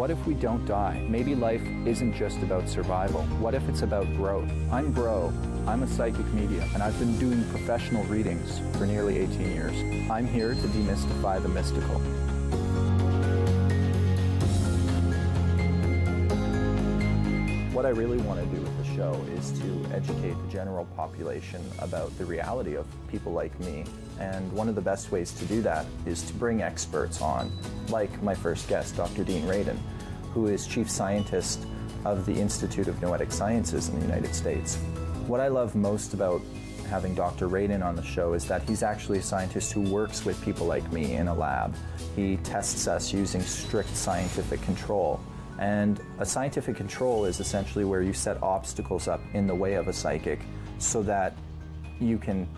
What if we don't die? Maybe life isn't just about survival. What if it's about growth? I'm Bro. I'm a psychic medium, and I've been doing professional readings for nearly 18 years. I'm here to demystify the mystical. What I really want to do with the show is to educate the general population about the reality of people like me. And one of the best ways to do that is to bring experts on, like my first guest, Dr. Dean Radin, who is Chief Scientist of the Institute of Noetic Sciences in the United States. What I love most about having Dr. Radin on the show is that he's actually a scientist who works with people like me in a lab. He tests us using strict scientific control. And a scientific control is essentially where you set obstacles up in the way of a psychic so that you can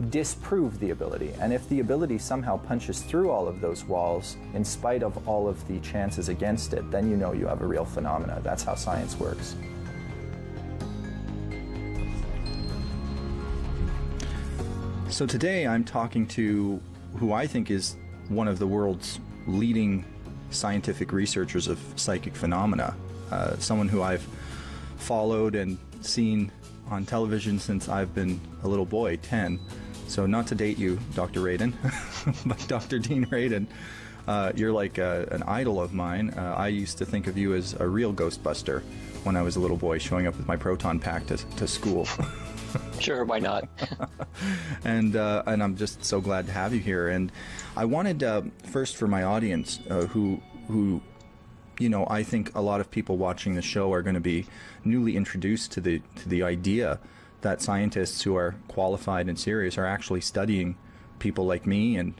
disprove the ability. And if the ability somehow punches through all of those walls, in spite of all of the chances against it, then you know you have a real phenomena. That's how science works. So today I'm talking to who I think is one of the world's leading scientific researchers of psychic phenomena, someone who I've followed and seen on television since I've been a little boy, 10. So not to date you, Dr. Radin, but Dr. Dean Radin, you're like an idol of mine. I used to think of you as a real Ghostbuster when I was a little boy, showing up with my proton pack to school. Sure, why not? And I'm just so glad to have you here. And I wanted first for my audience, who you know, I think a lot of people watching the show are going to be newly introduced to the idea that scientists who are qualified and serious are actually studying people like me and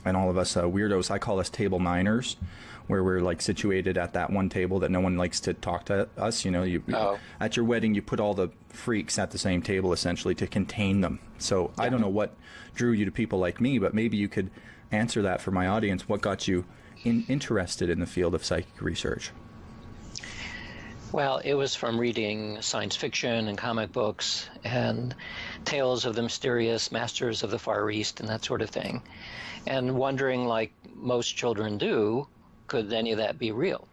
all of us weirdos. I call us table niners, where we're like situated at that one table that no one likes to talk to us. You know, at your wedding, you put all the freaks at the same table essentially to contain them. So I don't know what drew you to people like me, but maybe you could answer that for my audience. What got you interested in the field of psychic research? Well, it was from reading science fiction and comic books and tales of the mysterious masters of the Far East and that sort of thing, and wondering, like most children do, could any of that be real?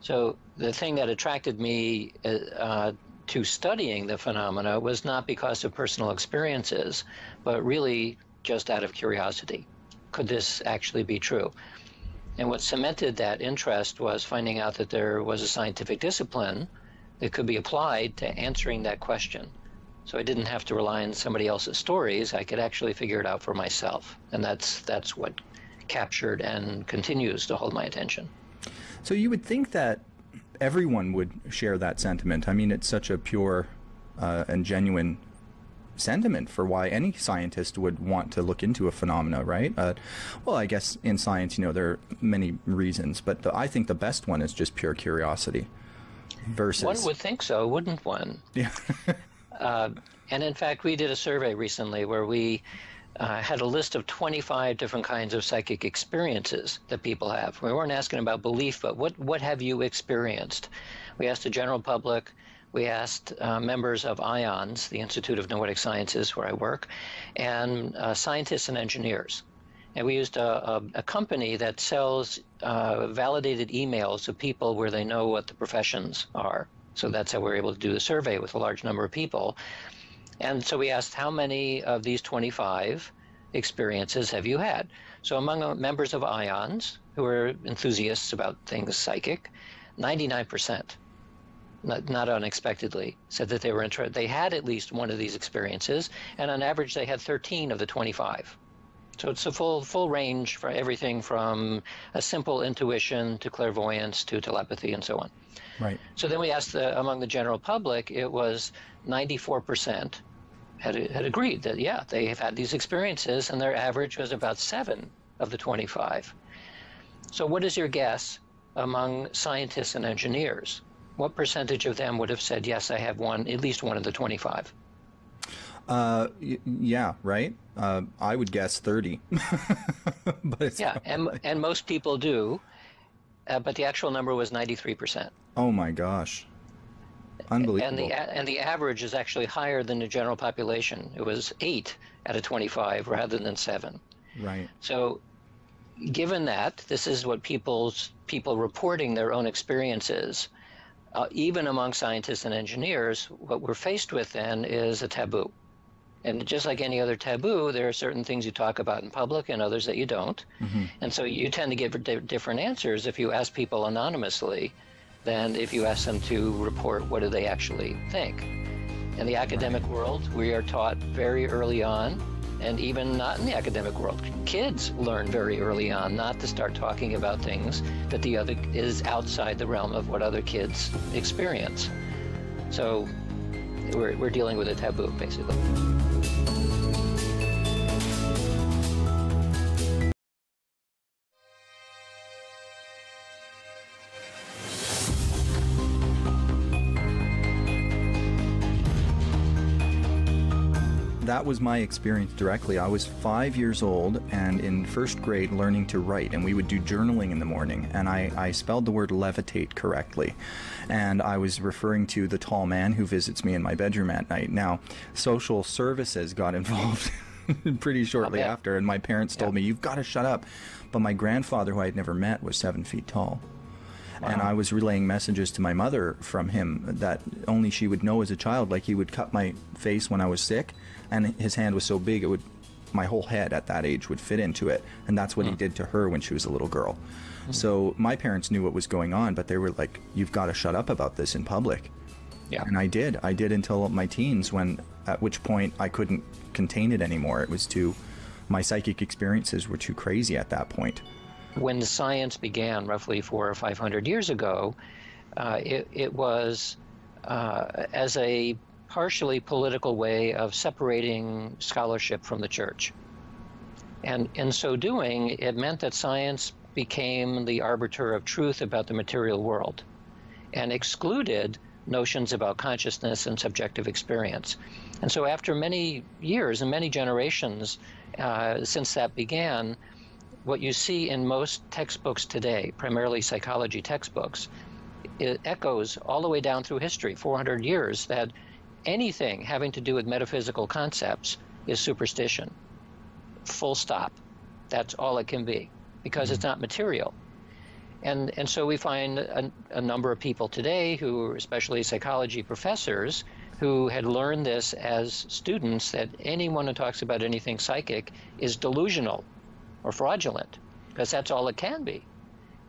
So the thing that attracted me to studying the phenomena was not because of personal experiences, but really just out of curiosity. Could this actually be true? And what cemented that interest was finding out that there was a scientific discipline that could be applied to answering that question. So I didn't have to rely on somebody else's stories. I could actually figure it out for myself. And that's what captured and continues to hold my attention. So you would think that everyone would share that sentiment. I mean, it's such a pure and genuine sentiment for why any scientist would want to look into a phenomena, right? Well, I guess in science, you know, there are many reasons, but I think the best one is just pure curiosity. Versus, one would think so, wouldn't one? Yeah. And in fact, we did a survey recently where we had a list of 25 different kinds of psychic experiences that people have. We weren't asking about belief, but what have you experienced? We asked the general public. We asked members of IONS, the Institute of Noetic Sciences, where I work, and scientists and engineers. And we used a company that sells validated emails to people where they know what the professions are. So that's how we were able to do the survey with a large number of people. And so we asked, how many of these 25 experiences have you had? So among members of IONS, who are enthusiasts about things psychic, 99%. Not unexpectedly, said that they were interested. They had at least one of these experiences, and on average, they had 13 of the 25. So it's a full range for everything from a simple intuition to clairvoyance to telepathy and so on. Right. So then we asked among the general public, it was 94% had agreed that, yeah, they have had these experiences, and their average was about 7 of the 25. So what is your guess among scientists and engineers? What percentage of them would have said, yes, I have at least one of the 25? Yeah, right. I would guess 30. But it's yeah, and most people do, but the actual number was 93%. Oh my gosh. Unbelievable. And the average is actually higher than the general population. It was 8 out of 25 rather than 7. Right. So given that this is what people reporting their own experiences, even among scientists and engineers, what we're faced with then is a taboo. And just like any other taboo, there are certain things you talk about in public and others that you don't. Mm-hmm. And so you tend to give different answers if you ask people anonymously than if you ask them to report what do they actually think. In the academic world, we are taught very early on, and even not in the academic world, kids learn very early on not to start talking about things that the other is outside the realm of what other kids experience. So we're dealing with a taboo, basically. That was my experience directly. I was 5 years old and in first grade learning to write, and we would do journaling in the morning, and I spelled the word levitate correctly, and I was referring to the tall man who visits me in my bedroom at night. Now, social services got involved pretty shortly after, and my parents told me, "You've got to shut up." But my grandfather, who I had never met, was 7 feet tall. Wow. And I was relaying messages to my mother from him that only she would know as a child. Like, he would cut my face when I was sick, and his hand was so big my whole head at that age would fit into it. And that's what he did to her when she was a little girl. So my parents knew what was going on, but they were like, "You've got to shut up about this in public." Yeah. And I did until my teens, at which point I couldn't contain it anymore. My psychic experiences were too crazy at that point. When the science began roughly 400 or 500 years ago, it was as a partially political way of separating scholarship from the church. And in so doing, it meant that science became the arbiter of truth about the material world and excluded notions about consciousness and subjective experience. And so after many years and many generations since that began, what you see in most textbooks today, primarily psychology textbooks, it echoes all the way down through history, 400 years, that anything having to do with metaphysical concepts is superstition. Full stop. That's all it can be, because it's not material. And so we find a number of people today who are especially psychology professors who had learned this as students, that anyone who talks about anything psychic is delusional or fraudulent, because that's all it can be.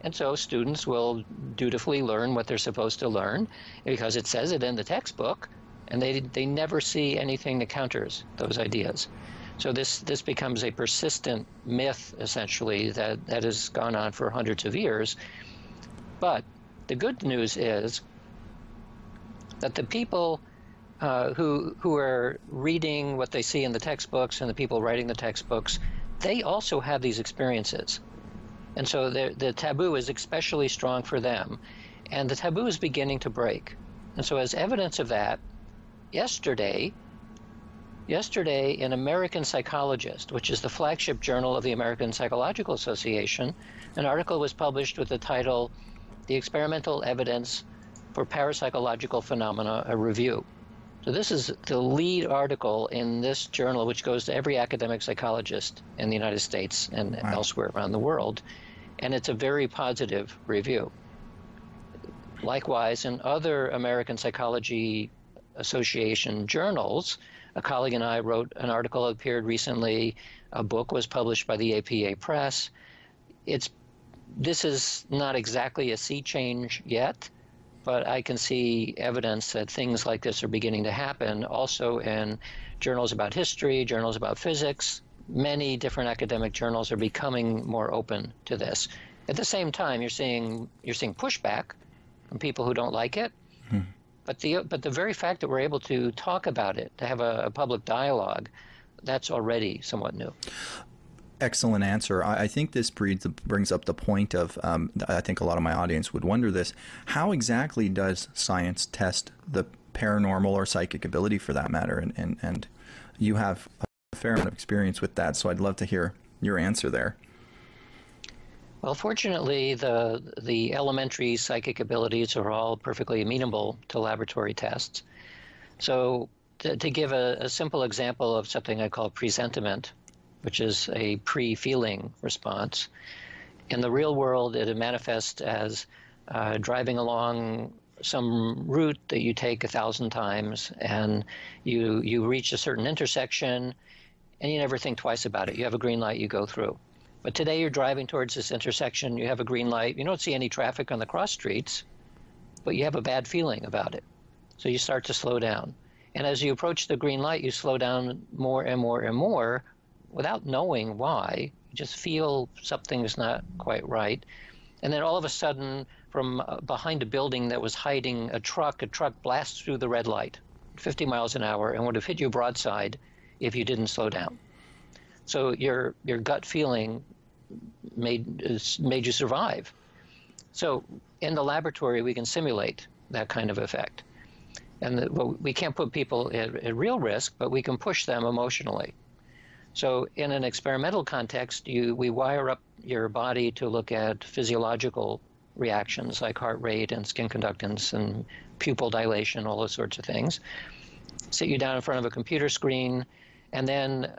And so students will dutifully learn what they're supposed to learn because it says it in the textbook, and they never see anything that counters those ideas. So this becomes a persistent myth, essentially, that has gone on for hundreds of years. But the good news is that the people who are reading what they see in the textbooks and the people writing the textbooks, they also have these experiences. And so the taboo is especially strong for them. And the taboo is beginning to break. And so as evidence of that, yesterday in American Psychologist, which is the flagship journal of the American Psychological Association, an article was published with the title, "The Experimental Evidence for Parapsychological Phenomena, a Review." So this is the lead article in this journal, which goes to every academic psychologist in the United States and elsewhere around the world. And it's a very positive review. Likewise, in other American Psychology Association journals, a colleague and I wrote an article that appeared recently. A book was published by the APA Press. This is not exactly a sea change yet, but I can see evidence that things like this are beginning to happen also in journals about history, journals about physics. Many different academic journals are becoming more open to this. At the same time, you're seeing pushback from people who don't like it. But the very fact that we're able to talk about it, to have a public dialogue, that's already somewhat new. Excellent answer. I think this brings up the point of, I think a lot of my audience would wonder this, how exactly does science test the paranormal or psychic ability for that matter? And you have a fair amount of experience with that, so I'd love to hear your answer there. Well, fortunately, the elementary psychic abilities are all perfectly amenable to laboratory tests. So to give a simple example of something I call presentiment, which is a pre-feeling response. In the real world, it manifests as driving along some route that you take 1,000 times, and you reach a certain intersection, and you never think twice about it. You have a green light, you go through. But today you're driving towards this intersection, you have a green light, you don't see any traffic on the cross streets, but you have a bad feeling about it. So you start to slow down. And as you approach the green light, you slow down more and more and more without knowing why. You just feel something's not quite right. And then all of a sudden, from behind a building that was hiding a truck blasts through the red light, 50 miles an hour, and would have hit you broadside if you didn't slow down. So your gut feeling made you survive. So in the laboratory, we can simulate that kind of effect. And we can't put people at real risk, but we can push them emotionally. So in an experimental context, we wire up your body to look at physiological reactions like heart rate and skin conductance and pupil dilation, all those sorts of things. Sit you down in front of a computer screen, and then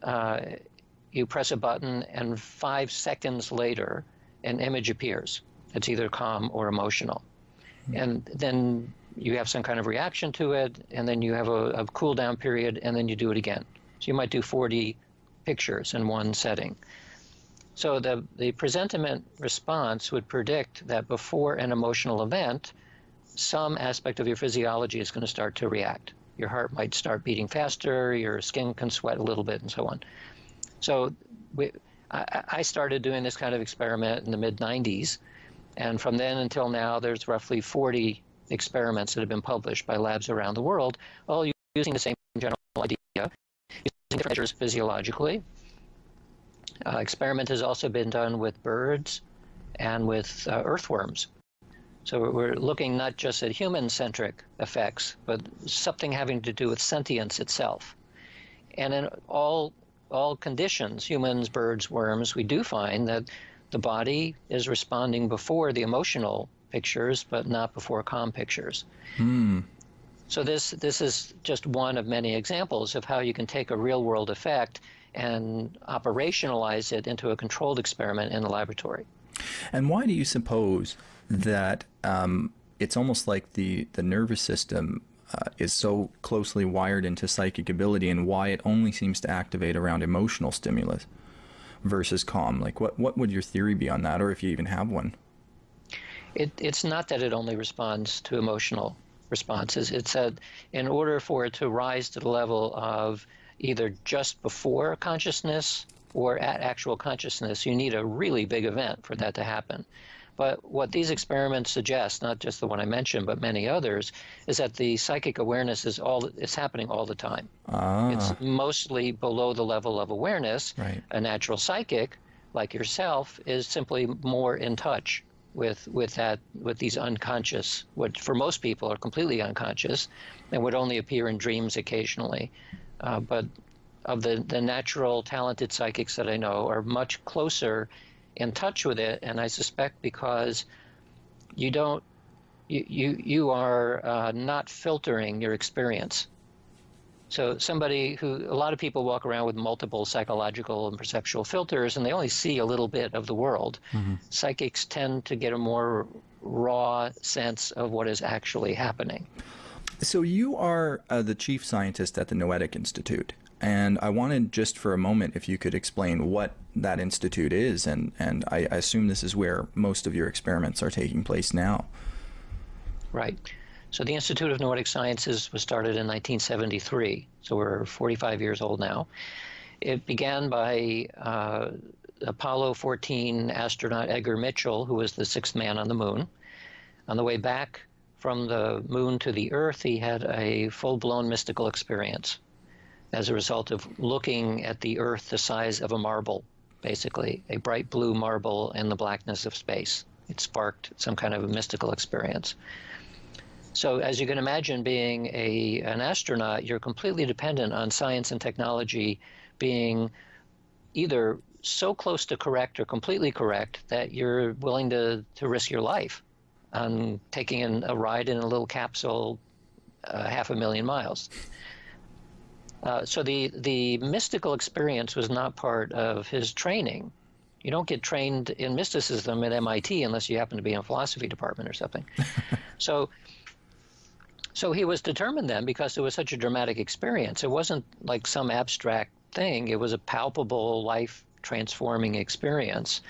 you press a button, and 5 seconds later, an image appears. It's either calm or emotional. And then you have some kind of reaction to it, and then you have a cool down period, and then you do it again. So you might do 40 pictures in one setting. So the presentiment response would predict that before an emotional event, some aspect of your physiology is going to start to react. Your heart might start beating faster, your skin can sweat a little bit, and so on. So I started doing this kind of experiment in the mid-90s, and from then until now, there's roughly 40 experiments that have been published by labs around the world, all using the same general idea, using different measures physiologically. Experiment has also been done with birds and with earthworms. So we're looking not just at human-centric effects, but something having to do with sentience itself. And in all conditions, humans, birds, worms, we do find that the body is responding before the emotional pictures, but not before calm pictures. So this is just one of many examples of how you can take a real-world effect and operationalize it into a controlled experiment in the laboratory. And why do you suppose that it's almost like the nervous system is so closely wired into psychic ability, and why it only seems to activate around emotional stimulus versus calm? Like, what would your theory be on that, or if you even have one? It's not that it only responds to emotional responses. It's that in order for it to rise to the level of either just before consciousness or at actual consciousness, you need a really big event for that to happen. But what these experiments suggest, not just the one I mentioned, but many others, is that the psychic awareness is happening all the time. It's mostly below the level of awareness. Right. A natural psychic, like yourself, is simply more in touch with these unconscious, what for most people are completely unconscious, and would only appear in dreams occasionally. But of the natural talented psychics that I know are much closer in touch with it, and I suspect because you are not filtering your experience. So a lot of people walk around with multiple psychological and perceptual filters, and they only see a little bit of the world. Mm-hmm. Psychics tend to get a more raw sense of what is actually happening. So you are the chief scientist at the Noetic Institute, and I wanted just for a moment if you could explain what that institute is, and I assume this is where most of your experiments are taking place now. Right. So the Institute of Noetic Sciences was started in 1973, so we're 45 years old now. It began by Apollo 14 astronaut Edgar Mitchell, who was the 6th man on the moon. On the way back from the moon to the Earth, he had a full-blown mystical experience as a result of looking at the Earth the size of a marble, basically, a bright blue marble in the blackness of space. It sparked some kind of a mystical experience. So as you can imagine, being an astronaut, you're completely dependent on science and technology being either so close to correct or completely correct that you're willing to risk your life on taking a ride in a little capsule 500,000 miles. So the mystical experience was not part of his training. You don't get trained in mysticism at MIT unless you happen to be in a philosophy department or something. So he was determined then, because it was such a dramatic experience. It wasn't like some abstract thing. It was a palpable, life-transforming experience.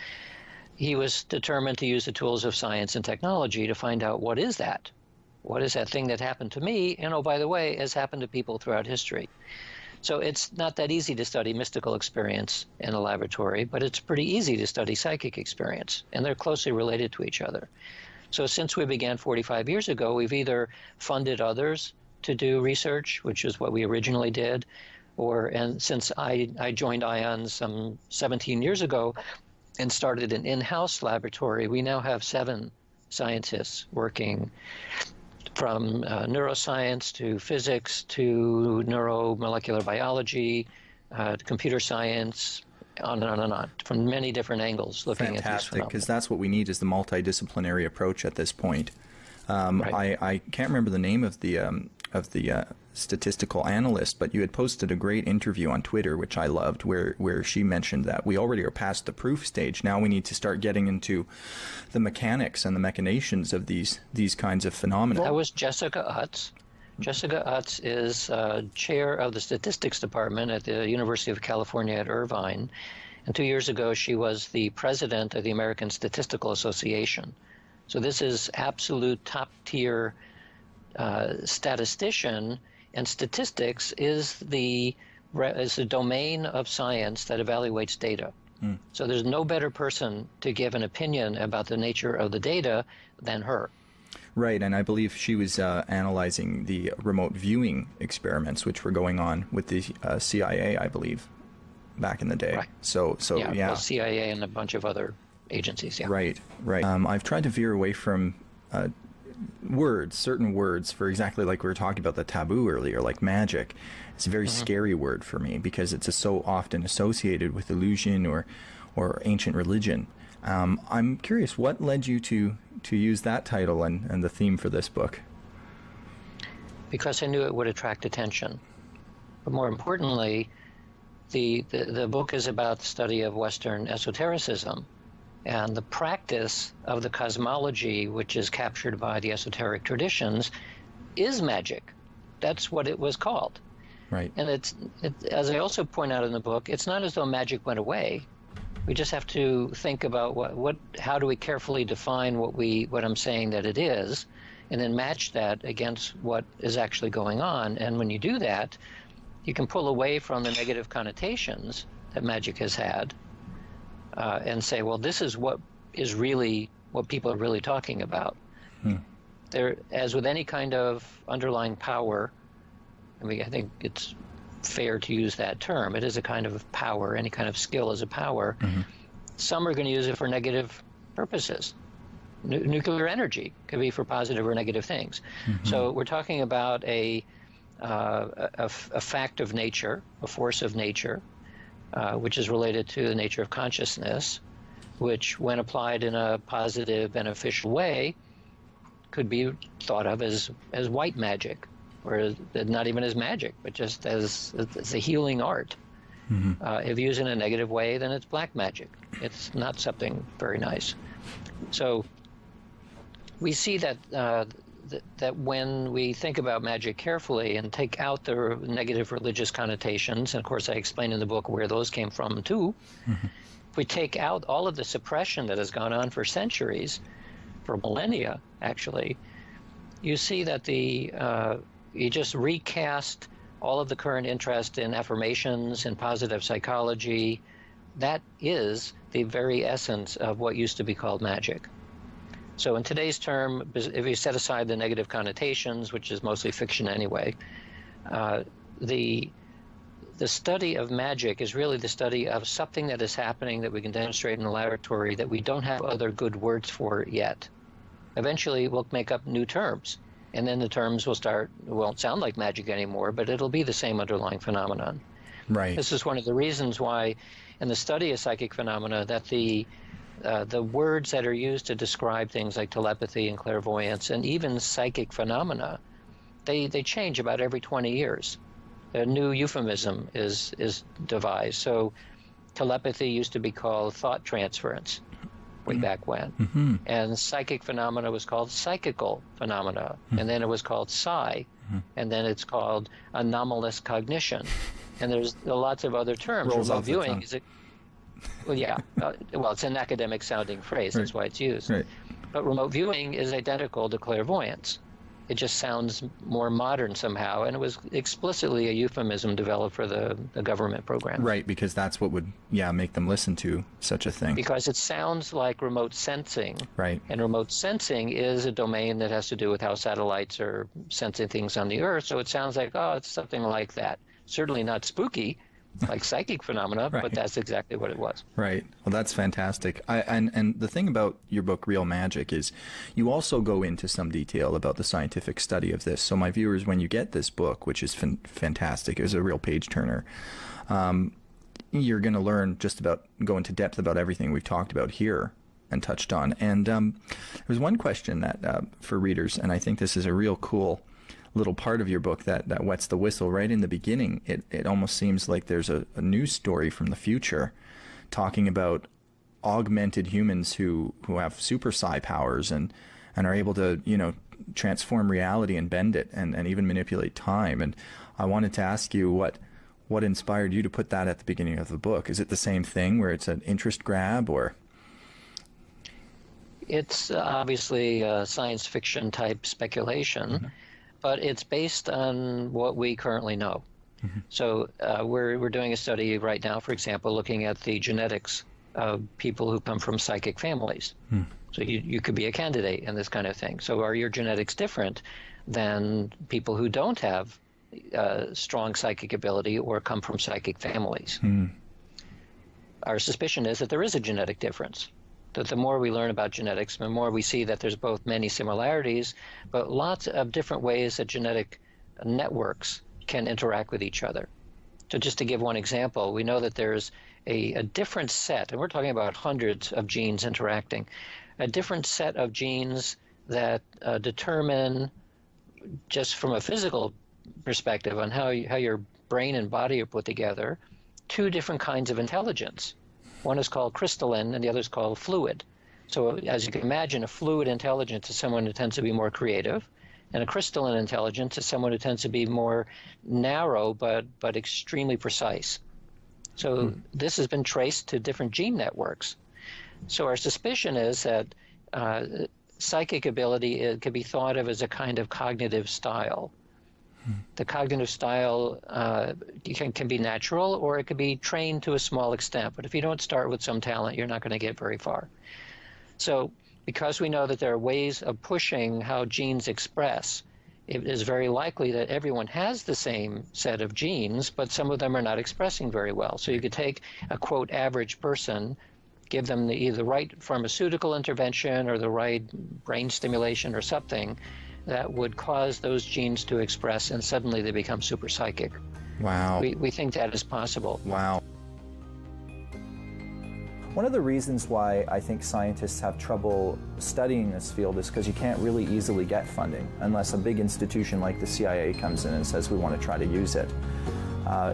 He was determined to use the tools of science and technology to find out, what is that? What is that thing that happened to me? And oh, by the way, has happened to people throughout history. So it's not that easy to study mystical experience in a laboratory, but it's pretty easy to study psychic experience, and they're closely related to each other. So since we began 45 years ago, we've either funded others to do research, which is what we originally did, and since I joined ION some 17 years ago and started an in-house laboratory, we now have 7 scientists working from neuroscience to physics to neuromolecular biology, to computer science, on and on and on, from many different angles looking at these phenomena. Fantastic, because that's what we need, is the multidisciplinary approach at this point. Right. I can't remember the name of the statistical analyst, but you had posted a great interview on Twitter, which I loved, where she mentioned that we already are past the proof stage. Now we need to start getting into the mechanics and the machinations of these kinds of phenomena. That was Jessica Utz. Jessica Utz is chair of the statistics department at the University of California at Irvine. And 2 years ago, she was the president of the American Statistical Association. So this is absolute top-tier statistician, and statistics is the domain of science that evaluates data. So there's no better person to give an opinion about the nature of the data than her. Right, and I believe she was analyzing the remote viewing experiments, which were going on with the CIA, I believe, back in the day. Right. So yeah. Well, CIA and a bunch of other agencies, yeah. Right. I've tried to veer away from certain words, for exactly like we were talking about the taboo earlier, like magic. It's a very scary word for me because it's so often associated with illusion or ancient religion. I'm curious, what led you to use that title and the theme for this book? Because I knew it would attract attention. But more importantly, the book is about the study of Western esotericism and the practice of the cosmology, which is captured by the esoteric traditions, is magic. That's what it was called. Right. And as I also point out in the book, it's not as though magic went away. We just have to think about how do we carefully define what I'm saying that it is, and then match that against what is actually going on. And when you do that, you can pull away from the negative connotations that magic has had, and say, well, this is what people are really talking about. There, as with any kind of underlying power, I think it's fair to use that term. It is a kind of power. Any kind of skill is a power. Some are going to use it for negative purposes. Nuclear energy could be for positive or negative things. So we're talking about a fact of nature, a force of nature, which is related to the nature of consciousness, which, when applied in a positive, beneficial way, could be thought of as white magic, or not even as magic, but just as a healing art. If used in a negative way, then it's black magic. It's not something very nice. So we see that that when we think about magic carefully and take out the negative religious connotations, and of course I explain in the book where those came from too, if we take out all of the suppression that has gone on for centuries, for millennia actually, you see that you just recast all of the current interest in affirmations and positive psychology. That is the very essence of what used to be called magic. So in today's term, if you set aside the negative connotations, which is mostly fiction anyway, the study of magic is really the study of something that is happening that we can demonstrate in the laboratory that we don't have other good words for yet. Eventually, we'll make up new terms, and then the terms won't sound like magic anymore, but it'll be the same underlying phenomenon. Right. This is one of the reasons why, in the study of psychic phenomena, that the words that are used to describe things like telepathy and clairvoyance and even psychic phenomena, they change about every 20 years. a new euphemism is devised. So telepathy used to be called thought transference way back when. And psychic phenomena was called psychical phenomena. And then it was called psi. And then it's called anomalous cognition. And there's lots of other terms. Rolls Remote off the viewing tongue. is well, yeah. Well, it's an academic sounding phrase. That's why it's used. Right. But remote viewing is identical to clairvoyance. It just sounds more modern somehow, and it was explicitly a euphemism developed for the government program. Right, because that's what would, make them listen to such a thing. Because it sounds like remote sensing. Right. And remote sensing is a domain that has to do with how satellites are sensing things on the Earth. So it sounds like, oh, it's something like that. Certainly not spooky, like psychic phenomena, Right. but that's exactly what it was. Right. Well, that's fantastic. And the thing about your book, Real Magic, is you also go into some detail about the scientific study of this. So my viewers, when you get this book, which is fantastic, it was a real page turner, you're going to learn go into depth about everything we've talked about here and touched on. And there was one question that for readers, and I think this is a real cool little part of your book that wets the whistle right in the beginning. It almost seems like there's a news story from the future talking about augmented humans who have super psi powers and are able to, transform reality and bend it and even manipulate time. And I wanted to ask you what inspired you to put that at the beginning of the book. Is it the same thing where it's an interest grab, or? It's obviously a science fiction type speculation. But it's based on what we currently know. So we're doing a study right now, for example, looking at the genetics of people who come from psychic families. So you could be a candidate in this kind of thing. So are your genetics different than people who don't have strong psychic ability or come from psychic families? Our suspicion is that there is a genetic difference. That the more we learn about genetics, the more we see that there's both many similarities, but lots of different ways that genetic networks can interact with each other. So just to give one example, we know that there's a different set, and we're talking about hundreds of genes interacting, a different set of genes that determine, just from a physical perspective on how your brain and body are put together, two different kinds of intelligence. One is called crystalline, and the other is called fluid. So as you can imagine, a fluid intelligence is someone who tends to be more creative, and a crystalline intelligence is someone who tends to be more narrow but extremely precise. So this has been traced to different gene networks. So our suspicion is that psychic ability can be thought of as a kind of cognitive style. The cognitive style can be natural, or it could be trained to a small extent. But if you don't start with some talent, you're not going to get very far. So because we know that there are ways of pushing how genes express, it is very likely that everyone has the same set of genes, but some of them are not expressing very well. So you could take a, quote, average person, give them either the right pharmaceutical intervention or the right brain stimulation or something, that would cause those genes to express, and suddenly they become super psychic. Wow. We think that is possible. Wow. One of the reasons why I think scientists have trouble studying this field is because you can't really easily get funding unless a big institution like the CIA comes in and says we want to try to use it.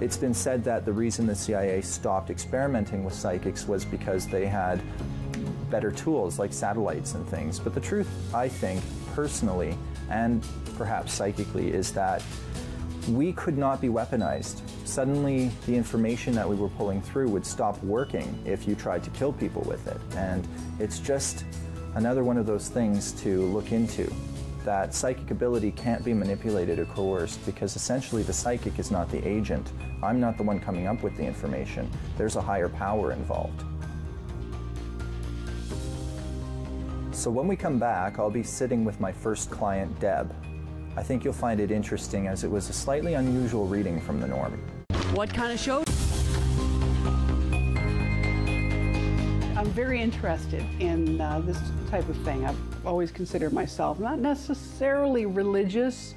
It's been said that the reason the CIA stopped experimenting with psychics was because they had better tools like satellites and things. But the truth, I think, personally, and perhaps psychically, is that we could not be weaponized. Suddenly, the information that we were pulling through would stop working if you tried to kill people with it. And it's just another one of those things to look into, that psychic ability can't be manipulated or coerced, because essentially the psychic is not the agent. I'm not the one coming up with the information. There's a higher power involved. So when we come back, I'll be sitting with my first client, Deb. I think you'll find it interesting, as it was a slightly unusual reading from the norm. What kind of show? I'm very interested in this type of thing. I've always considered myself not necessarily religious,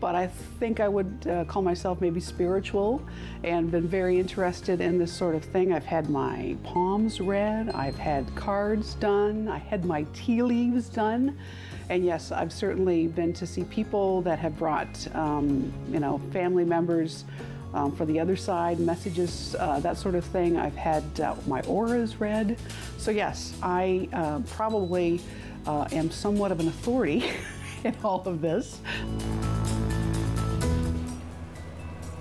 but I think I would call myself maybe spiritual, and been very interested in this sort of thing. I've had my palms read, I've had cards done, I had my tea leaves done, and yes, I've certainly been to see people that have brought, family members for the other side, messages, that sort of thing. I've had my auras read. So yes, I probably am somewhat of an authority in all of this.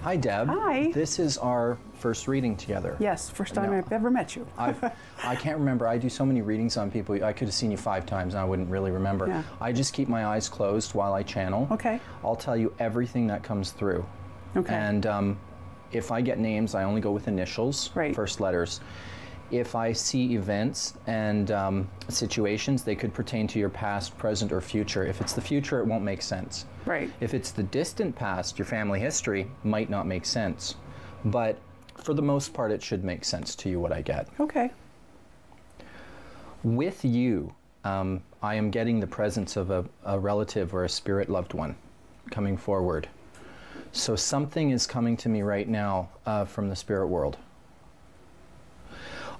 Hi, Deb. Hi. This is our first reading together. Yes, first time I've ever met you. I can't remember. I do so many readings on people. I could have seen you 5 times and I wouldn't really remember. Yeah. I just keep my eyes closed while I channel. Okay. I'll tell you everything that comes through. Okay. And if I get names, I only go with initials, Right. first letters. If I see events and situations, they could pertain to your past, present, or future. If it's the future, it won't make sense. Right. If it's the distant past, your family history might not make sense. But for the most part, it should make sense to you what I get. Okay. With you, I am getting the presence of a relative or a spirit loved one coming forward. So something is coming to me right now from the spirit world.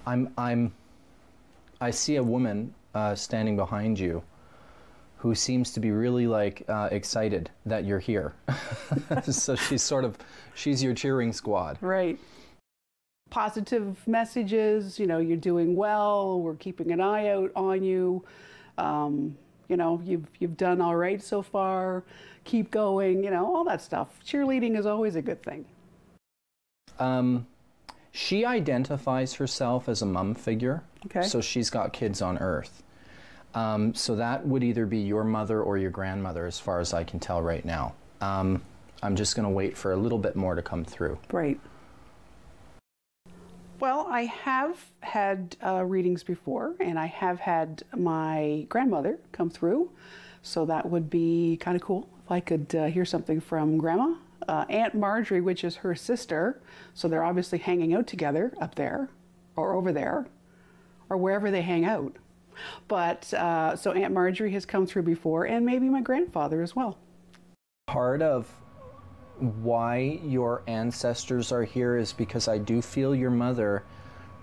I see a woman standing behind you who seems to be really excited that you're here. So she's your cheering squad. Right. Positive messages, you know, you're doing well, we're keeping an eye out on you. You know, you've done all right so far, keep going, you know, all that stuff. Cheerleading is always a good thing. She identifies herself as a mom figure. Okay. So she's got kids on Earth. So that would either be your mother or your grandmother, as far as I can tell right now. I'm just going to wait for a little bit more to come through. Right. Well, I have had readings before, and I have had my grandmother come through, so that would be kind of cool if I could hear something from Grandma. Aunt Marjorie, which is her sister, so they're obviously hanging out together up there, or over there, or wherever they hang out. But, so Aunt Marjorie has come through before, and maybe my grandfather as well. Part of why your ancestors are here is because I do feel your mother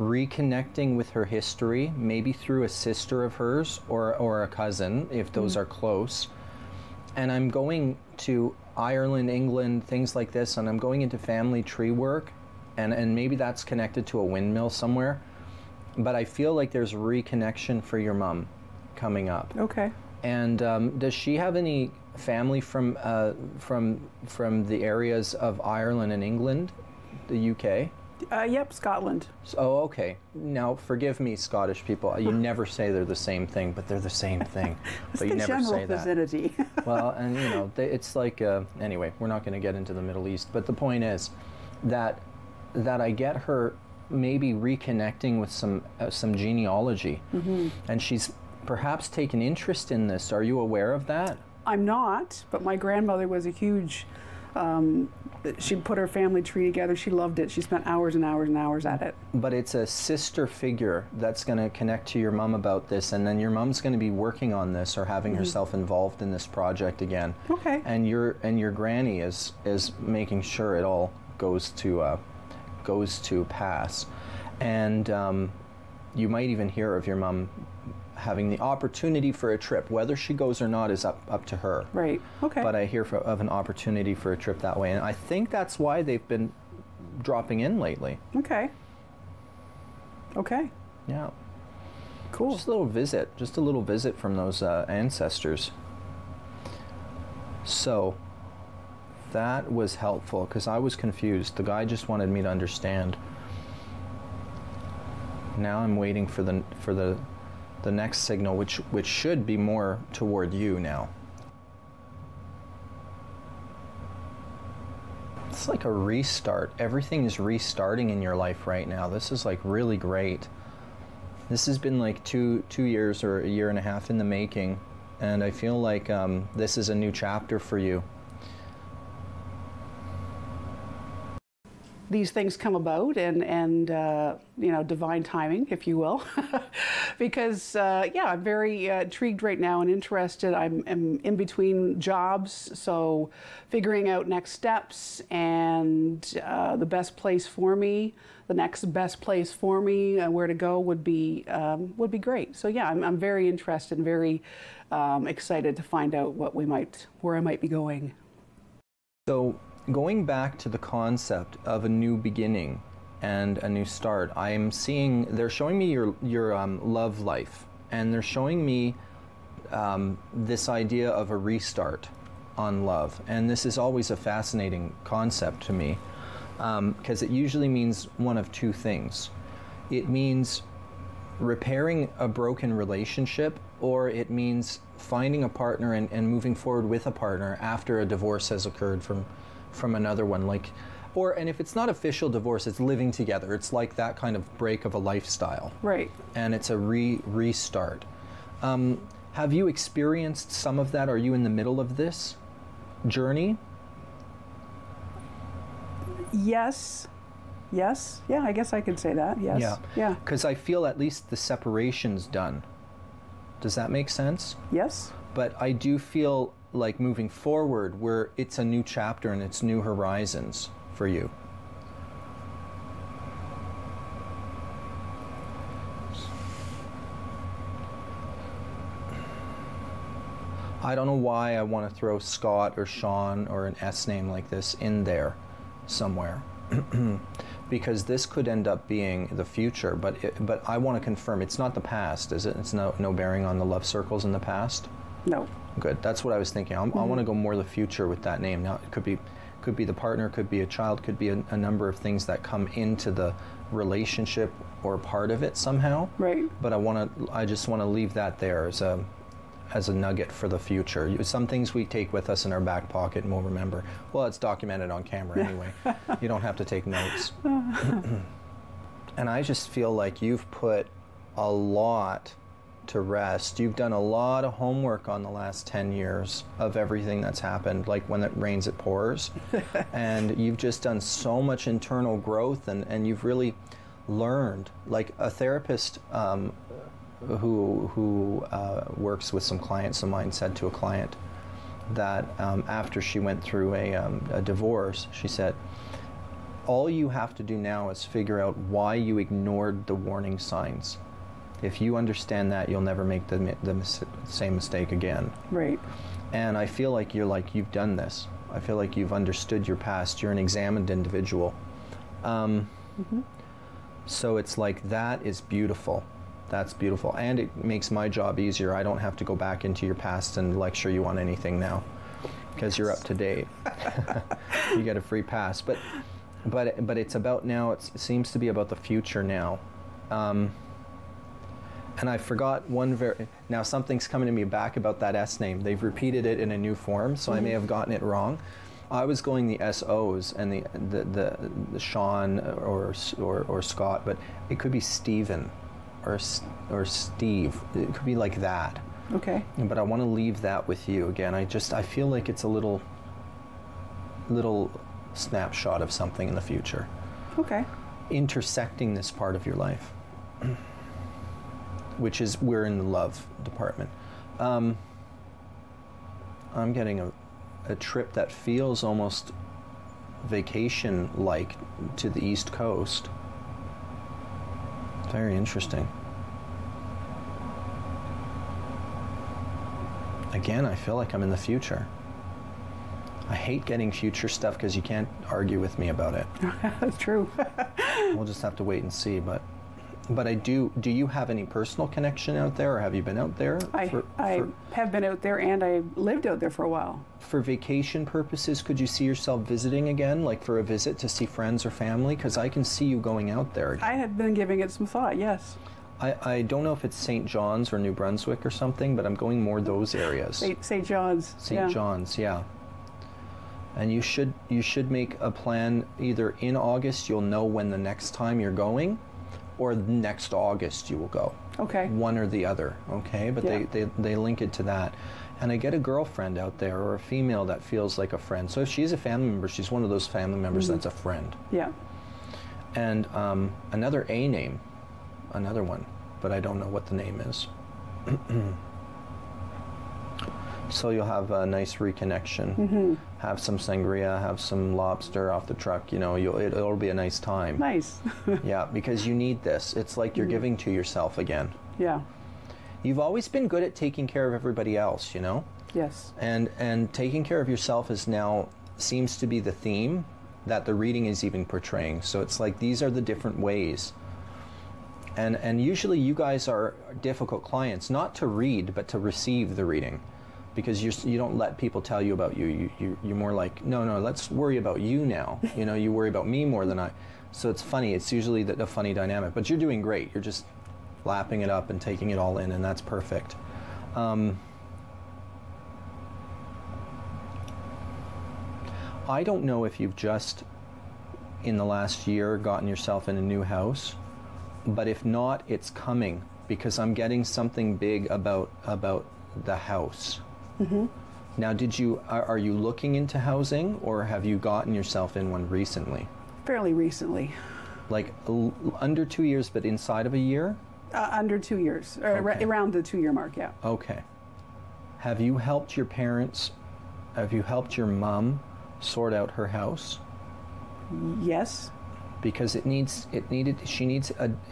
reconnecting with her history, maybe through a sister of hers or a cousin, if those are close. And I'm going to Ireland, England, things like this, and I'm going into family tree work, and maybe that's connected to a windmill somewhere. But I feel like there's reconnection for your mom coming up. Okay. And does she have any family from the areas of Ireland and England, the UK? Yep, Scotland. Oh, okay. Now, forgive me, Scottish people. You never say they're the same thing, but they're the same thing. But you never say that. Vicinity. Well, and you know, it's like anyway. We're not going to get into the Middle East, but the point is that I get her maybe reconnecting with some genealogy, and she's perhaps taken interest in this. Are you aware of that? I'm not, but my grandmother was a huge, she put her family tree together. She loved it. She spent hours and hours and hours at it. But it's a sister figure that's going to connect to your mom about this, and then your mom's going to be working on this or having herself involved in this project again. Okay. And your granny is making sure it all goes to pass, and you might even hear of your mom having the opportunity for a trip. Whether she goes or not is up to her. Right. Okay. But I hear of an opportunity for a trip that way, and I think that's why they've been dropping in lately. Okay. Okay. Yeah. Cool. Just a little visit from those ancestors. So that was helpful because I was confused. The guy just wanted me to understand. Now I'm waiting for the next signal, which should be more toward you now. It's like a restart. Everything is restarting in your life right now. This is like really great. This has been like two years or a year and a half in the making, and I feel like this is a new chapter for you. These things come about, and you know, divine timing, if you will, because yeah, I'm very intrigued right now and interested. I'm in between jobs, so figuring out next steps and the best place for me, the next best place for me, where to go would be great. So yeah, I'm very interested and very excited to find out where I might be going. So going back to the concept of a new beginning and a new start, I am seeing, they're showing me your love life, and they're showing me this idea of a restart on love. And this is always a fascinating concept to me, because it usually means one of two things. It means repairing a broken relationship, or it means finding a partner and moving forward with a partner after a divorce has occurred from another one. And if it's not official divorce, it's living together. It's like that kind of break of a lifestyle. Right. And it's a restart. Have you experienced some of that? Are you in the middle of this journey? Yes. Yes. Yeah, I guess I could say that. Yes. Yeah. Yeah. Because I feel at least the separation's done. Does that make sense? Yes. But I do feel like moving forward, where it's a new chapter and it's new horizons for you. I don't know why I want to throw Scott or Sean or an S name like this in there somewhere. Because this could end up being the future, but I want to confirm it's not the past, is it? It's no bearing on the love circles in the past? No. Good. That's what I was thinking. I want to go more the future with that name. Now, it could be the partner, could be a child, could be a number of things that come into the relationship or part of it somehow. Right. But I just want to leave that there as a nugget for the future. Some things we take with us in our back pocket and we'll remember. Well, it's documented on camera anyway. You don't have to take notes. And I just feel like you've put a lot to rest. You've done a lot of homework on the last 10 years of everything that's happened, like when it rains, it pours. And you've just done so much internal growth, and you've really learned. Like a therapist who works with some clients of mine said to a client that after she went through a divorce, she said, all you have to do now is figure out why you ignored the warning signs. If you understand that, you'll never make the same mistake again. Right. And I feel like you've done this. I feel like you've understood your past. You're an examined individual. So it's like, that is beautiful. That's beautiful. And it makes my job easier. I don't have to go back into your past and lecture you on anything now, because you're up to date. You get a free pass. But it's about now, it seems to be about the future now. And I forgot now something's coming to me back about that S name. They've repeated it in a new form, so I may have gotten it wrong. I was going the SOs and the Sean or Scott, but it could be Stephen or Steve. It could be like that. Okay. But I want to leave that with you again. I feel like it's a little snapshot of something in the future. Okay. Intersecting this part of your life. Which is, we're in the love department. I'm getting a trip that feels almost vacation-like to the East Coast. Very interesting. Again, I feel like I'm in the future. I hate getting future stuff because you can't argue with me about it. That's true. We'll just have to wait and see, but do you have any personal connection out there, or have you been out there? I have been out there, and I lived out there for a while. For vacation purposes, could you see yourself visiting again, like for a visit to see friends or family? Because I can see you going out there again. I had been giving it some thought, yes. I don't know if it's St. John's or New Brunswick or something, but I'm going more those areas. St. John's. St. John's, yeah. And you should make a plan. Either in August, you'll know when the next time you're going, or next August you will go. Okay. One or the other, okay? But they link it to that. And I get a girlfriend out there, or a female that feels like a friend. So if she's a family member, she's one of those family members that's a friend. Yeah. And another A name, another one, but I don't know what the name is. So you'll have a nice reconnection. Have some sangria, have some lobster off the truck. You know, it'll be a nice time. Nice. Yeah, because you need this. It's like you're giving to yourself again. Yeah. You've always been good at taking care of everybody else, you know? Yes. And taking care of yourself is now seems to be the theme that the reading is even portraying. So it's like these are the different ways. And usually you guys are difficult clients, not to read, but to receive the reading. Because you don't let people tell you about you. You're more like, no, let's worry about you now. You worry about me more than I. So it's funny. It's usually the funny dynamic. But you're doing great. You're just lapping it up and taking it all in, and that's perfect. I don't know if you've just, in the last year, gotten yourself in a new house, but if not, it's coming, because I'm getting something big about the house. Mm-hmm. Now, are you looking into housing, or have you gotten yourself in one recently? Fairly recently. Like under 2 years, but inside of a year? Under 2 years, or Okay. around the 2 year mark, yeah. Okay. Have you helped your parents, have you helped your mom sort out her house? Yes. Because she needs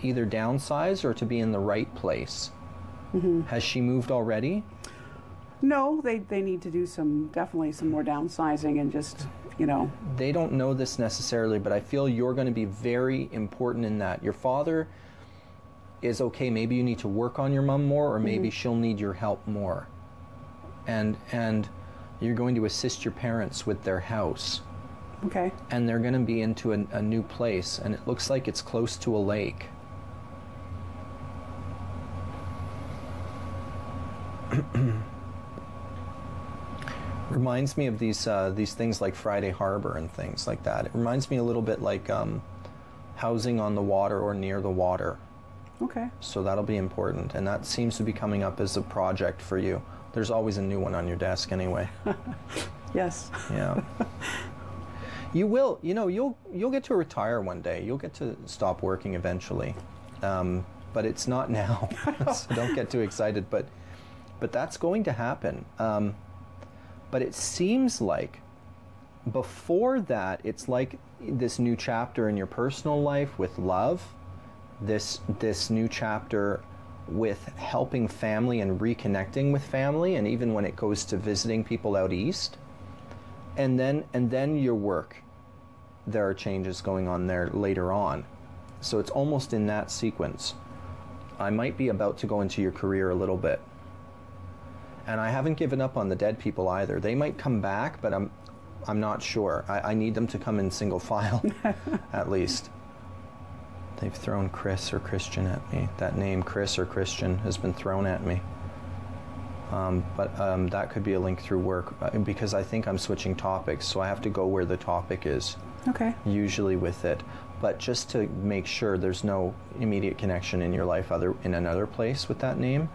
either downsize or to be in the right place. Mm-hmm. Has she moved already? No, they need to do definitely some more downsizing and just, They don't know this necessarily, but I feel you're going to be very important in that. Your father is okay, maybe you need to work on your mom more, or maybe she'll need your help more. And you're going to assist your parents with their house. Okay. And they're going to be into a new place, and it looks like it's close to a lake. Reminds me of these things like Friday Harbor and things like that. It reminds me a little bit like housing on the water or near the water. Okay. So that'll be important, and that seems to be coming up as a project for you. There's always a new one on your desk anyway. Yes. Yeah. You will, you'll get to retire one day. You'll get to stop working eventually. But it's not now. So don't get too excited, but that's going to happen. But it seems like before that, it's like this new chapter in your personal life with love, this new chapter with helping family and reconnecting with family, and even when it goes to visiting people out east, and then your work. There are changes going on there later on. So it's almost in that sequence. I might be about to go into your career a little bit. And I haven't given up on the dead people either. They might come back, but I'm not sure. I need them to come in single file, at least. They've thrown Chris or Christian at me. That name, Chris or Christian, has been thrown at me. But that could be a link through work, because I think I'm switching topics, so I have to go where the topic is. Okay. Usually with it. But just to make sure there's no immediate connection in your life in another place with that name?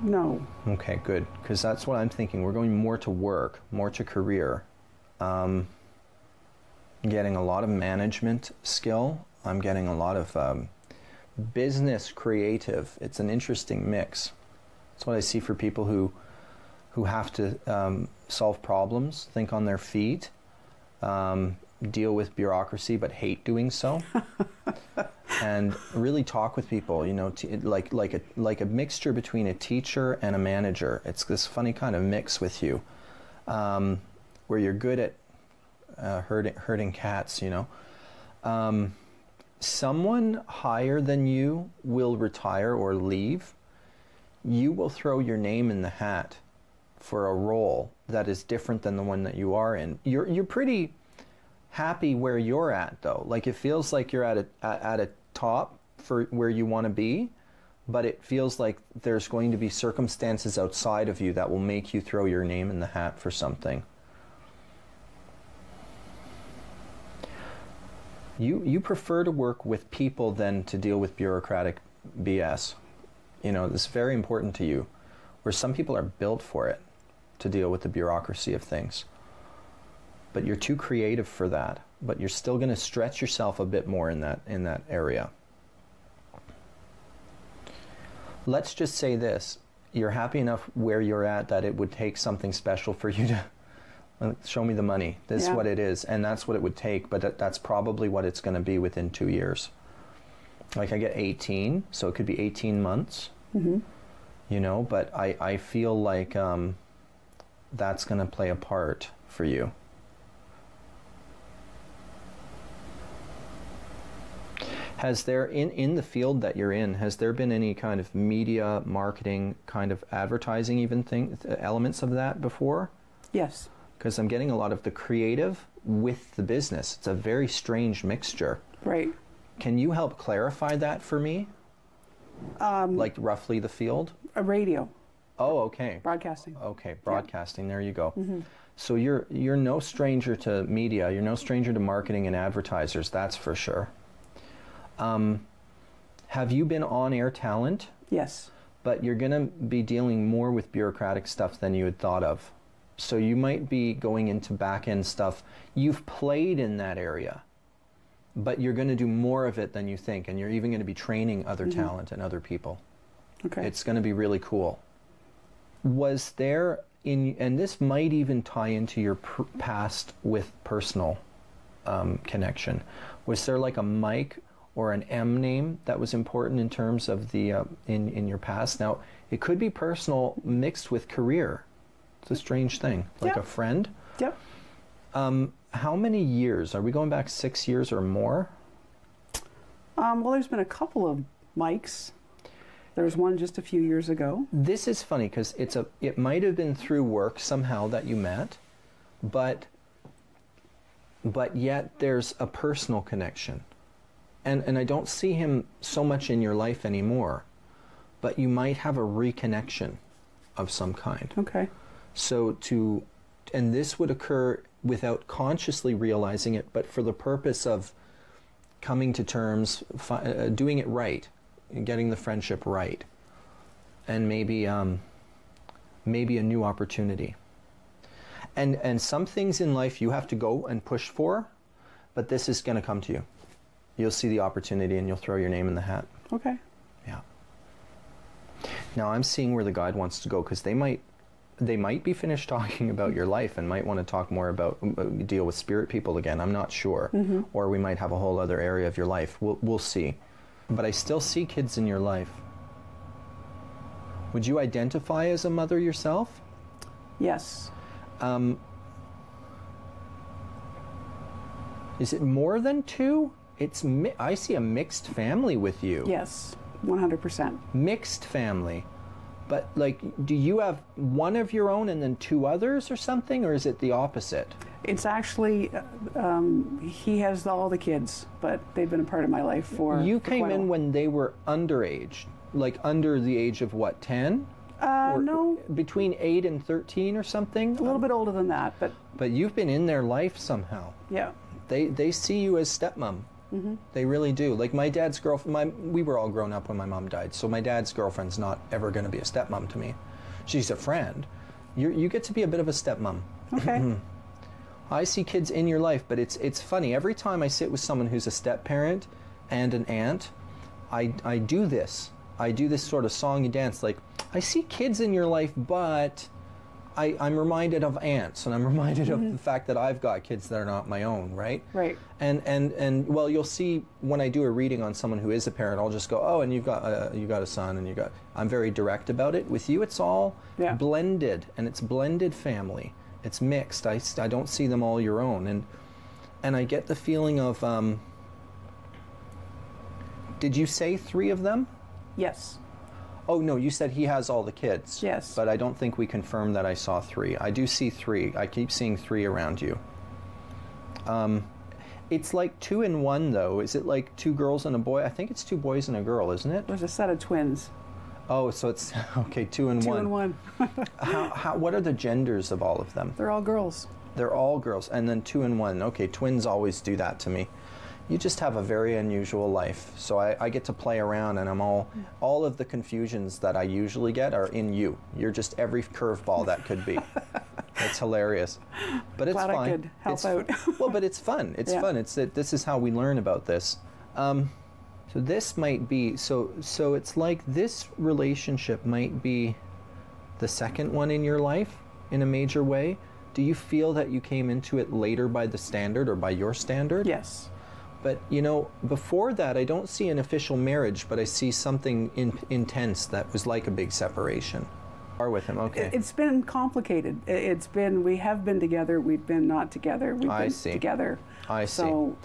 No. Okay, good. Because that's what I'm thinking. We're going more to work, more to career. Getting a lot of management skill. I'm getting a lot of business creative. It's an interesting mix. That's what I see for people who have to solve problems, think on their feet, deal with bureaucracy but hate doing so, and really talk with people. Like a mixture between a teacher and a manager. It's this funny kind of mix with you, where you're good at herding cats. Someone higher than you will retire or leave. You will throw your name in the hat for a role that is different than the one that you are in. You're pretty happy where you're at, though. Like, it feels like you're at a top for where you want to be, but it feels like there's going to be circumstances outside of you that will make you throw your name in the hat for something. You prefer to work with people than to deal with bureaucratic BS. This is very important to you, where some people are built for it, to deal with the bureaucracy of things. But you're too creative for that. But you're still going to stretch yourself a bit more in that area. Let's just say this. You're happy enough where you're at that it would take something special for you to show me the money. This is what it is, and that's what it would take, but that's probably what it's going to be within 2 years. Like, I get 18, so it could be 18 months, but I feel like that's going to play a part for you. Has there, in the field that you're in, has there been any kind of media, marketing, kind of advertising even elements of that before? Yes. Because I'm getting a lot of the creative with the business. It's a very strange mixture. Right. Can you help clarify that for me? Like roughly the field? A radio. Oh, okay. Broadcasting. Okay, broadcasting. Yeah. There you go. Mm-hmm. So you're no stranger to media. You're no stranger to marketing and advertisers. That's for sure. Have you been on-air talent? Yes. But you're going to be dealing more with bureaucratic stuff than you had thought of. So you might be going into back-end stuff. You've played in that area, but you're going to do more of it than you think, and you're even going to be training other talent and other people. Okay. It's going to be really cool. Was there, and this might even tie into your past with personal connection, was there like a Mike or an M name that was important in terms of the in your past? Now, it could be personal mixed with career. It's a strange thing, like a friend. Yep. How many years? Are we going back 6 years or more? Well, there's been a couple of Mikes. There was one just a few years ago. This is funny because it might have been through work somehow that you met, but yet there's a personal connection. And I don't see him so much in your life anymore, but you might have a reconnection of some kind. Okay. So and this would occur without consciously realizing it, but for the purpose of coming to terms, doing it right, getting the friendship right, and maybe a new opportunity. And some things in life you have to go and push for, but this is going to come to you. You'll see the opportunity and you'll throw your name in the hat. Okay. Yeah. Now I'm seeing where the guide wants to go, because they might be finished talking about your life and might want to talk more about deal with spirit people again. I'm not sure. Or we might have a whole other area of your life. We'll see. But I still see kids in your life. Would you identify as a mother yourself? Yes. Is it more than two? I see a mixed family with you. Yes, 100%. Mixed family. But, like, do you have one of your own and then two others or something, or is it the opposite? It's actually, he has all the kids, but they've been a part of my life for You for came quite a in while. when they were underage, like under the age of what, 10? No, Between 8 and 13 or something? a little bit older than that, but But you've been in their life somehow. yeah. They see you as stepmom. They really do. Like my dad's girlfriend, we were all grown up when my mom died, so my dad's girlfriend's not ever going to be a stepmom to me. She's a friend. You get to be a bit of a stepmom. Okay. I see kids in your life, but it's funny. Every time I sit with someone who's a step-parent and an aunt, I do this. I do this sort of song and dance. Like, I see kids in your life, but I'm reminded of aunts, and I'm reminded of the fact that I've got kids that are not my own, right? Right. And well, you'll see when I do a reading on someone who is a parent, I'll just go, oh, and you got a son, and I'm very direct about it. With you, it's all blended, and it's blended family. It's mixed. I don't see them all your own, and I get the feeling of. Did you say 3 of them? Yes. Oh, no, you said he has all the kids. Yes. But I don't think we confirmed that I saw 3. I do see 3. I keep seeing 3 around you. It's like 2 in 1, though. Is it like 2 girls and a boy? I think it's 2 boys and a girl, isn't it? There's a set of twins. Oh, so it's, okay, 2 in 1. 2 in 1. What are the genders of all of them? They're all girls. They're all girls, and then 2 in 1. Okay, twins always do that to me. You just have a very unusual life. So I get to play around, and I'm all of the confusions that I usually get are in you. You're just every curveball that could be. It's hilarious, but it's Glad fine. I could help out. Well, but it's fun. It's fun. This is how we learn about this. So this might be so it's like this relationship might be the second one in your life in a major way. Do you feel that you came into it later by the standard or by your standard? Yes. But, you know, before that, I don't see an official marriage, but I see something intense that was like a big separation. Are with him, okay. It's been complicated. It's been, we have been together, we've been not together, we've been together. I see. So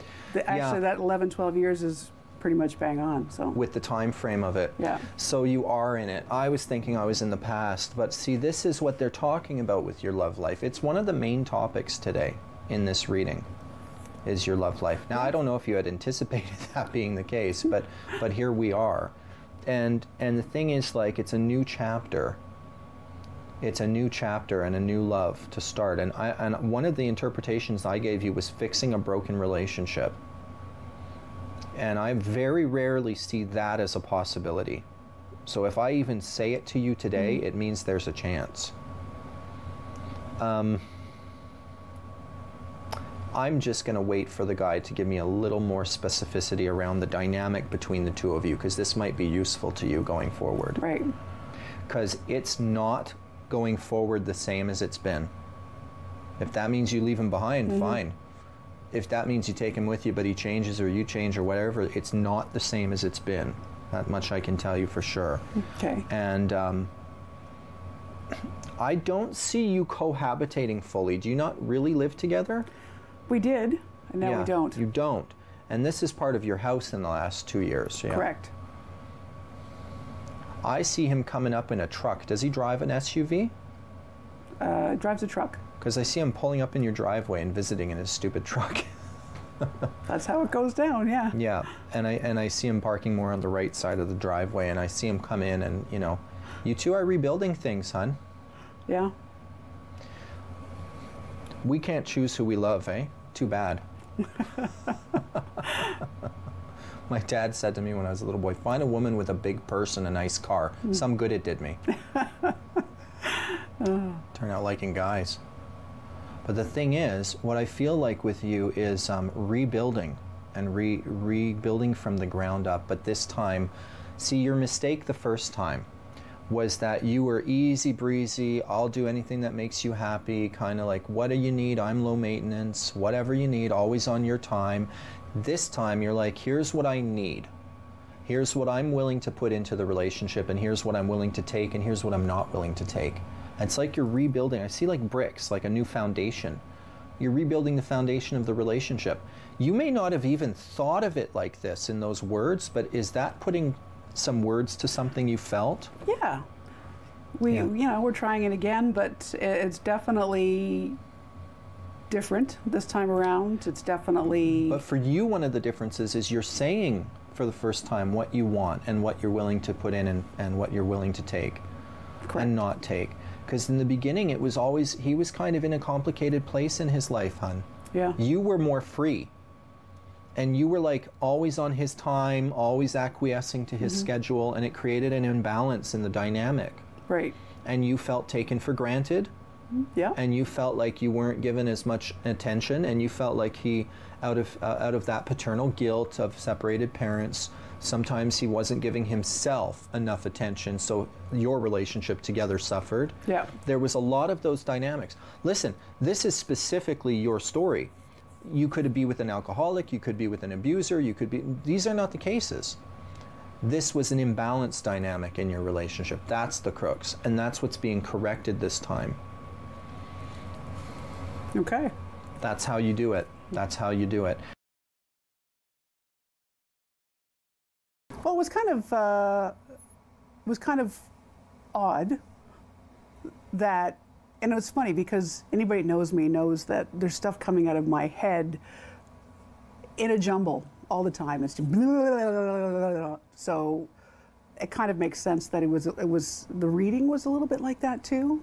actually that 11, 12 years is pretty much bang on. So with the time frame of it. Yeah. So you are in it. I was thinking I was in the past, but see, this is what they're talking about with your love life. It's one of the main topics today in this reading, is your love life. Now, I don't know if you had anticipated that being the case, but here we are. And the thing is, like, it's a new chapter. It's a new chapter and a new love to start. And one of the interpretations I gave you was fixing a broken relationship. And I very rarely see that as a possibility. So if I even say it to you today, it means there's a chance. I'm just going to wait for the guide to give me a little more specificity around the dynamic between the two of you, because this might be useful to you going forward. Right. Because it's not going forward the same as it's been. If that means you leave him behind, fine. If that means you take him with you, but he changes or you change or whatever, it's not the same as it's been. That much I can tell you for sure. Okay. And I don't see you cohabitating fully. Do you not really live together? We did, and now we don't. You don't. And this is part of your house in the last 2 years. Yeah? Correct. I see him coming up in a truck. Does he drive an SUV? Drives a truck. Because I see him pulling up in your driveway and visiting in his stupid truck. That's how it goes down, yeah. Yeah, and I see him parking more on the right side of the driveway, and I see him come in, and, you know, you two are rebuilding things, hon. Yeah. We can't choose who we love, eh? Too bad. My dad said to me when I was a little boy, find a woman with a big purse and a nice car. Some good it did me. Turn out liking guys. But the thing is, what I feel like with you is rebuilding and rebuilding from the ground up. But this time, see, your mistake the first time was that you were easy breezy, I'll do anything that makes you happy, kind of like, what do you need? I'm low maintenance, whatever you need, always on your time. This time you're like, here's what I need. Here's what I'm willing to put into the relationship, and here's what I'm willing to take, and here's what I'm not willing to take. It's like you're rebuilding. I see like bricks, like a new foundation. You're rebuilding the foundation of the relationship. You may not have even thought of it like this in those words, but is that putting some words to something you felt? Yeah. You know, we're trying it again, but it's definitely different this time around. It's definitely... But for you, one of the differences is you're saying for the first time what you want and what you're willing to put in and what you're willing to take. Correct. And not take. Because in the beginning, it was always, he was kind of in a complicated place in his life, hon. Yeah. You were more free. And you were like always on his time, always acquiescing to his schedule, and it created an imbalance in the dynamic. Right. And you felt taken for granted. Yeah. And you felt like you weren't given as much attention, and you felt like he, out of that paternal guilt of separated parents, sometimes he wasn't giving himself enough attention, so your relationship together suffered. Yeah. There was a lot of those dynamics. Listen, this is specifically your story. You could be with an alcoholic, you could be with an abuser, you could be, these are not the cases. This was an imbalanced dynamic in your relationship. That's the crux, and that's what's being corrected this time. Okay. That's how you do it. That's how you do it. Well, it was kind of odd that, and it was funny because anybody that knows me knows that there's stuff coming out of my head in a jumble all the time. It's just blah, blah, blah, blah, blah. So it kind of makes sense that it was the reading was a little bit like that too.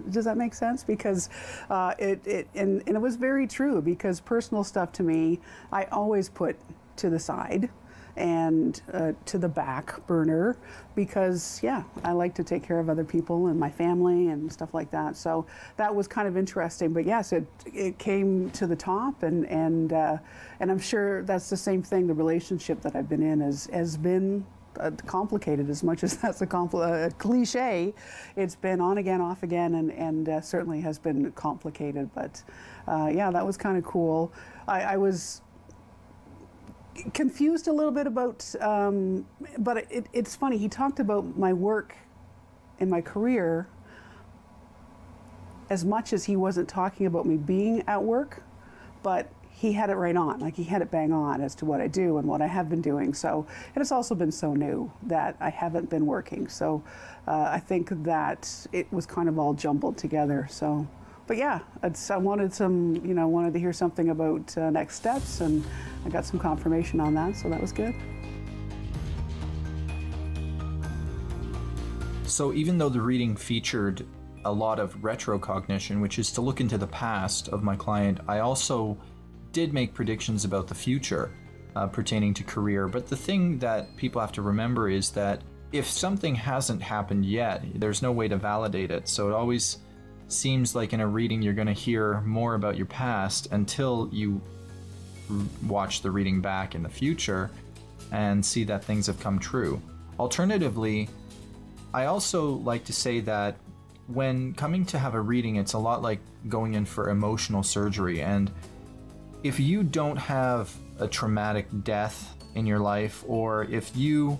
Does that make sense? Because and it was very true, because personal stuff to me, I always put to the side and to the back burner, because I like to take care of other people and my family and stuff like that. So that was kind of interesting. But yes, it came to the top, and I'm sure that's the same thing. The relationship that I've been in has been complicated, as much as that's a cliche. It's been on again, off again, and certainly has been complicated. But that was kind of cool. I was confused a little bit about, but it's funny. He talked about my work and my career, as much as he wasn't talking about me being at work, but he had it right on, like he had it bang on as to what I do and what I have been doing. So, and it's also been so new that I haven't been working. So I think that it was kind of all jumbled together. So, but yeah, I wanted some, wanted to hear something about next steps, and I got some confirmation on that, so that was good. So even though the reading featured a lot of retrocognition, which is to look into the past of my client, I also did make predictions about the future pertaining to career. But the thing that people have to remember is that if something hasn't happened yet, there's no way to validate it. So it always seems like in a reading you're going to hear more about your past until you watch the reading back in the future and see that things have come true. Alternatively, I also like to say that when coming to have a reading, it's a lot like going in for emotional surgery. And if you don't have a traumatic death in your life, or if you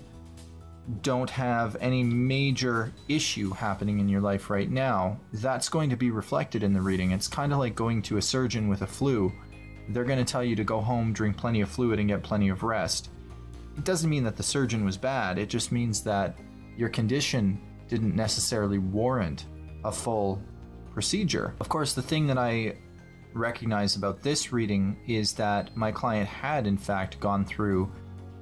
don't have any major issue happening in your life right now, that's going to be reflected in the reading. It's kind of like going to a surgeon with a flu. They're going to tell you to go home, drink plenty of fluid, and get plenty of rest. It doesn't mean that the surgeon was bad. It just means that your condition didn't necessarily warrant a full procedure. Of course, the thing that I recognize about this reading is that my client had in fact gone through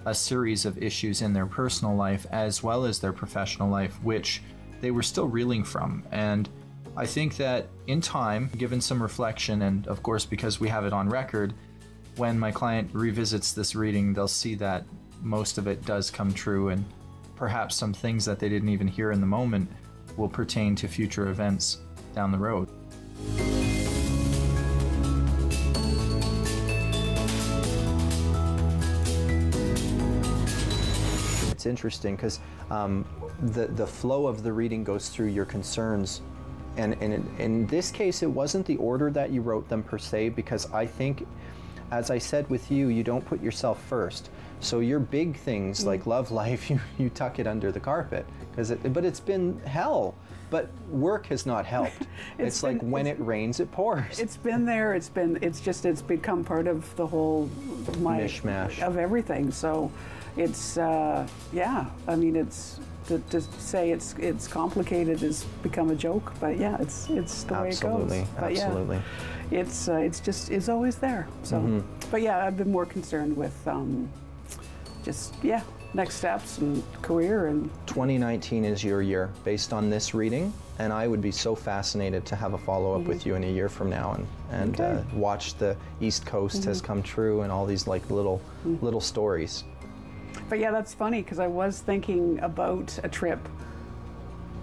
a series of issues in their personal life as well as their professional life, which they were still reeling from. And I think that in time, given some reflection, and of course because we have it on record, when my client revisits this reading, they'll see that most of it does come true, and perhaps some things that they didn't even hear in the moment will pertain to future events down the road. It's interesting because the flow of the reading goes through your concerns, and in this case it wasn't the order that you wrote them per se, because I think, as I said with you, you don't put yourself first. So your big things like love life, you tuck it under the carpet, but it's been hell. But work has not helped. It's like when it rains, it pours. It's been there. It's become part of the whole mishmash of everything. So it's yeah. I mean, to say it's complicated has become a joke. But yeah, it's the way it goes. But absolutely. Yeah, it's always there. So, but yeah, I've been more concerned with next steps and career. And 2019 is your year based on this reading, and I would be so fascinated to have a follow-up with you in a year from now and watch the East Coast has come true and all these like little stories. But yeah, that's funny because I was thinking about a trip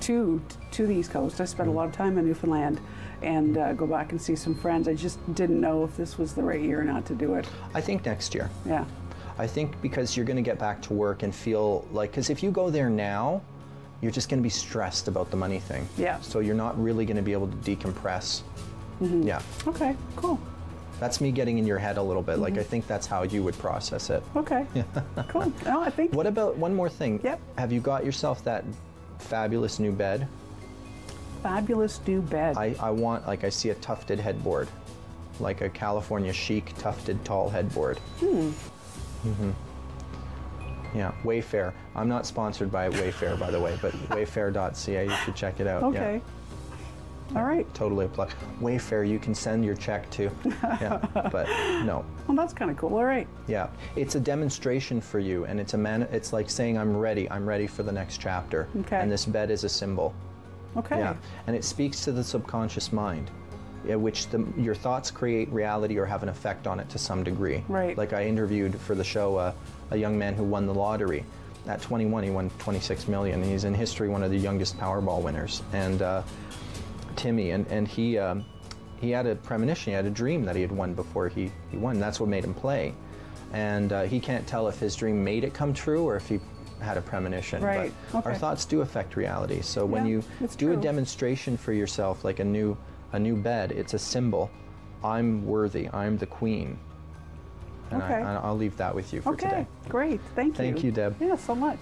to the East Coast. I spent a lot of time in Newfoundland and go back and see some friends. I just didn't know if this was the right year or not to do it. I think next year. Yeah. I think because you're going to get back to work and feel like, because if you go there now, you're just going to be stressed about the money thing. Yeah. So you're not really going to be able to decompress. Yeah. Okay, cool. That's me getting in your head a little bit. Like, I think that's how you would process it. Okay. Cool. No, I think. What about one more thing? Yep. Have you got yourself that fabulous new bed? Fabulous new bed. I want, like, I see a tufted headboard, like a California chic tufted tall headboard. Yeah, Wayfair. I'm not sponsored by Wayfair, by the way, but wayfair.ca, you should check it out. Okay. Yeah. All right. Totally a plug. Wayfair, you can send your check to. Yeah, but no. Well, that's kind of cool. All right. Yeah, it's a demonstration for you, and it's like saying, I'm ready for the next chapter. Okay. And this bed is a symbol. Okay. Yeah, and it speaks to the subconscious mind, which your thoughts create reality or have an effect on it to some degree. Right. Like I interviewed for the show a young man who won the lottery. At 21, he won 26 million. He's in history one of the youngest Powerball winners. And Timmy, and he had a premonition, he had a dream that he had won before he won. That's what made him play. And he can't tell if his dream made it come true or if he had a premonition. Right. But Okay. our thoughts do affect reality. So when you do a demonstration for yourself, like a new bed, it's a symbol. I'm worthy. I'm the queen. And Okay. I'll leave that with you for today. Okay, great. Thank you. Thank you, Deb. Yeah, so much.